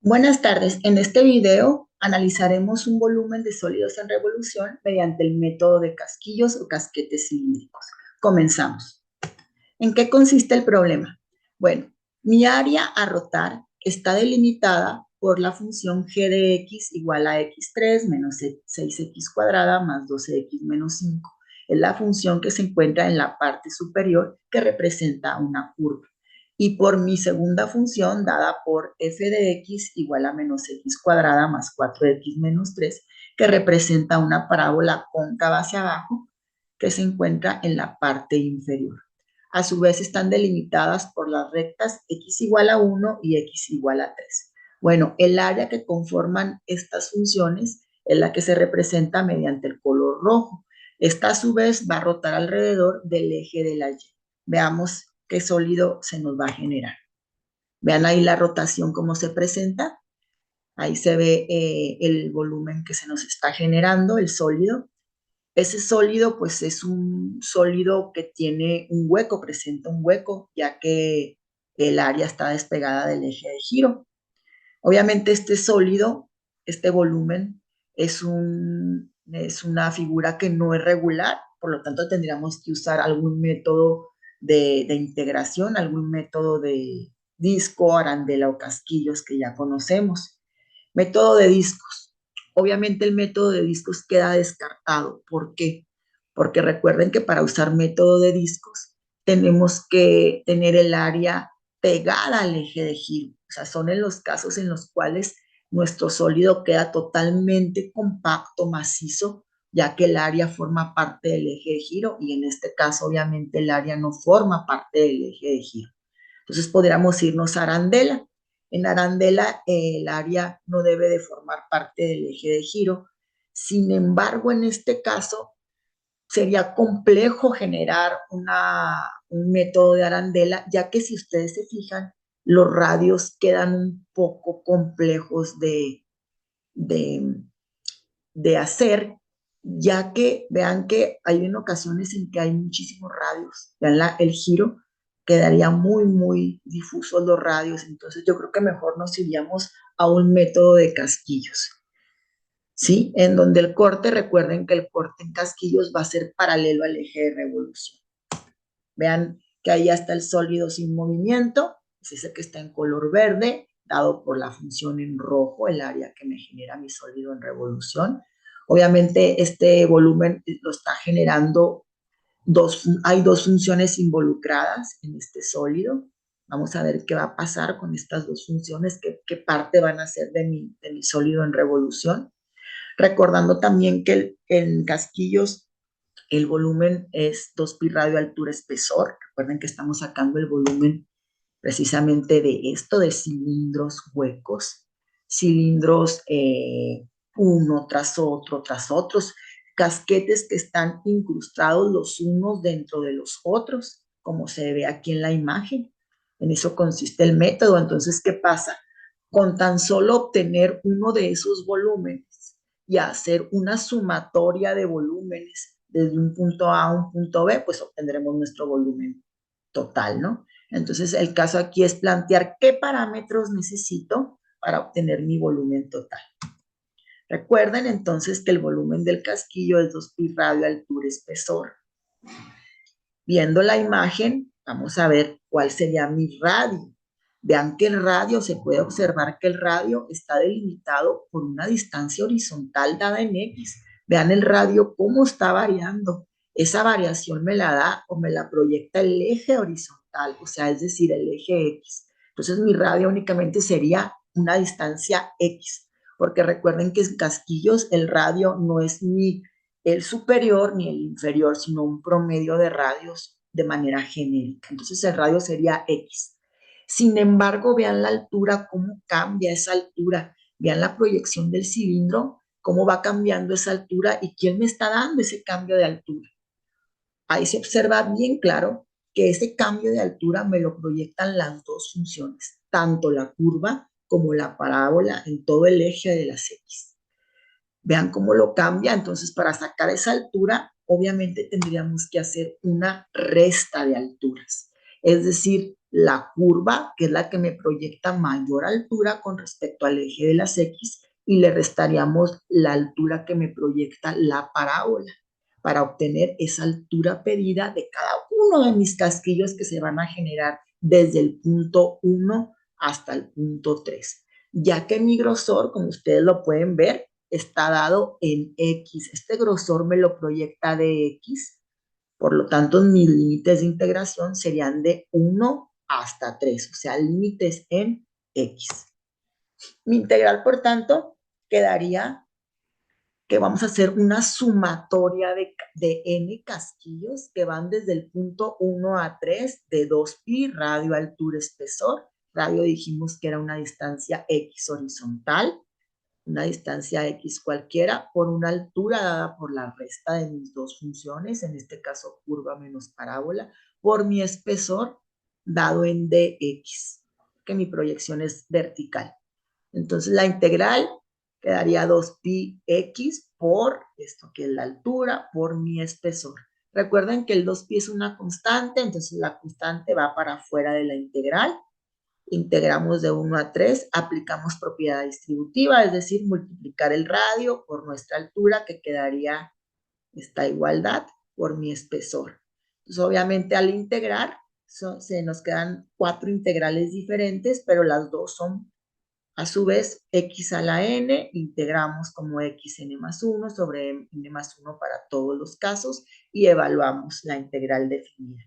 Buenas tardes. En este video analizaremos un volumen de sólidos en revolución mediante el método de casquillos o casquetes cilíndricos. Comenzamos. ¿En qué consiste el problema? Bueno, mi área a rotar está delimitada por la función g de x igual a x3 menos 6x cuadrada más 12x menos 5. Es la función que se encuentra en la parte superior que representa una curva. Y por mi segunda función dada por f de x igual a menos x cuadrada más 4x menos 3, que representa una parábola cóncava hacia abajo que se encuentra en la parte inferior. A su vez están delimitadas por las rectas x igual a 1 y x igual a 3. Bueno, el área que conforman estas funciones es la que se representa mediante el color rojo. Esta a su vez va a rotar alrededor del eje de la Y. Veamos qué sólido se nos va a generar. Vean ahí la rotación cómo se presenta. Ahí se ve el volumen que se nos está generando, el sólido. Ese sólido, pues es un sólido que tiene un hueco, presenta un hueco, ya que el área está despegada del eje de giro. Obviamente este sólido, este volumen, es una figura que no es regular, por lo tanto tendríamos que usar algún método de integración, algún método de disco, arandela o casquillos que ya conocemos. Método de discos. Obviamente el método de discos queda descartado. ¿Por qué? Porque recuerden que para usar método de discos tenemos que tener el área pegada al eje de giro. O sea, son en los casos en los cuales nuestro sólido queda totalmente compacto, macizo, ya que el área forma parte del eje de giro y en este caso obviamente el área no forma parte del eje de giro. Entonces podríamos irnos a arandela. En arandela el área no debe de formar parte del eje de giro. Sin embargo, en este caso sería complejo generar un método de arandela, ya que si ustedes se fijan, los radios quedan un poco complejos de, de hacer, ya que vean que hay en ocasiones en que hay muchísimos radios. Vean el giro, quedaría muy difusos los radios. Entonces yo creo que mejor nos iríamos a un método de casquillos. ¿Sí? En donde el corte, recuerden que el corte en casquillos va a ser paralelo al eje de revolución. Vean que ahí está el sólido sin movimiento, es ese que está en color verde, dado por la función en rojo, el área que me genera mi sólido en revolución. Obviamente este volumen lo está generando hay dos funciones involucradas en este sólido. Vamos a ver qué va a pasar con estas dos funciones, qué parte van a ser de mi sólido en revolución. Recordando también que en casquillos el volumen es 2pi radio altura espesor. Recuerden que estamos sacando el volumen precisamente de esto, de cilindros huecos, cilindros uno tras otros, casquetes que están incrustados los unos dentro de los otros, como se ve aquí en la imagen. En eso consiste el método. Entonces, ¿qué pasa? Con tan solo obtener uno de esos volúmenes y hacer una sumatoria de volúmenes desde un punto A a un punto B, pues obtendremos nuestro volumen total, ¿no? Entonces, el caso aquí es plantear qué parámetros necesito para obtener mi volumen total. Recuerden entonces que el volumen del casquillo es 2pi radio altura espesor. Viendo la imagen, vamos a ver cuál sería mi radio. Vean que el radio, se puede observar que el radio está delimitado por una distancia horizontal dada en X. Vean el radio cómo está variando. Esa variación me la da o me la proyecta el eje horizontal, o sea, es decir, el eje X. Entonces mi radio únicamente sería una distancia X, porque recuerden que en casquillos el radio no es ni el superior ni el inferior, sino un promedio de radios de manera genérica. Entonces el radio sería X. Sin embargo, vean la altura, cómo cambia esa altura. Vean la proyección del cilindro, cómo va cambiando esa altura y quién me está dando ese cambio de altura. Ahí se observa bien claro que ese cambio de altura me lo proyectan las dos funciones, tanto la curva como la parábola en todo el eje de las X. Vean cómo lo cambia. Entonces, para sacar esa altura, obviamente tendríamos que hacer una resta de alturas. Es decir, la curva, que es la que me proyecta mayor altura con respecto al eje de las X, y le restaríamos la altura que me proyecta la parábola para obtener esa altura pedida de cada uno de mis casquillos que se van a generar desde el punto 1 hasta el punto 3, ya que mi grosor, como ustedes lo pueden ver, está dado en X. Este grosor me lo proyecta de X, por lo tanto, mis límites de integración serían de 1 hasta 3, o sea, límites en X. Mi integral, por tanto, quedaría que vamos a hacer una sumatoria de n casquillos que van desde el punto 1 a 3 de 2pi, radio, altura, espesor. Radio dijimos que era una distancia X horizontal, una distancia X cualquiera, por una altura dada por la resta de mis dos funciones, en este caso curva menos parábola, por mi espesor dado en dx, que mi proyección es vertical. Entonces la integral quedaría 2pi x por esto que es la altura, por mi espesor. Recuerden que el 2pi es una constante, entonces la constante va para afuera de la integral. Integramos de 1 a 3, aplicamos propiedad distributiva, es decir, multiplicar el radio por nuestra altura, que quedaría esta igualdad por mi espesor. Entonces, obviamente, al integrar, se nos quedan 4 integrales diferentes, pero las dos son, a su vez, x a la n, integramos como xn más 1 sobre n más 1 para todos los casos y evaluamos la integral definida.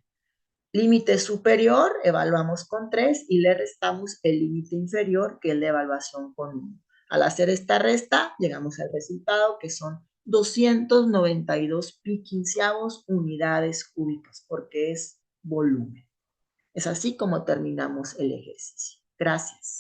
Límite superior, evaluamos con 3 y le restamos el límite inferior, que es la evaluación con 1. Al hacer esta resta, llegamos al resultado que son 292 pi quinceavos unidades cúbicas, porque es volumen. Es así como terminamos el ejercicio. Gracias.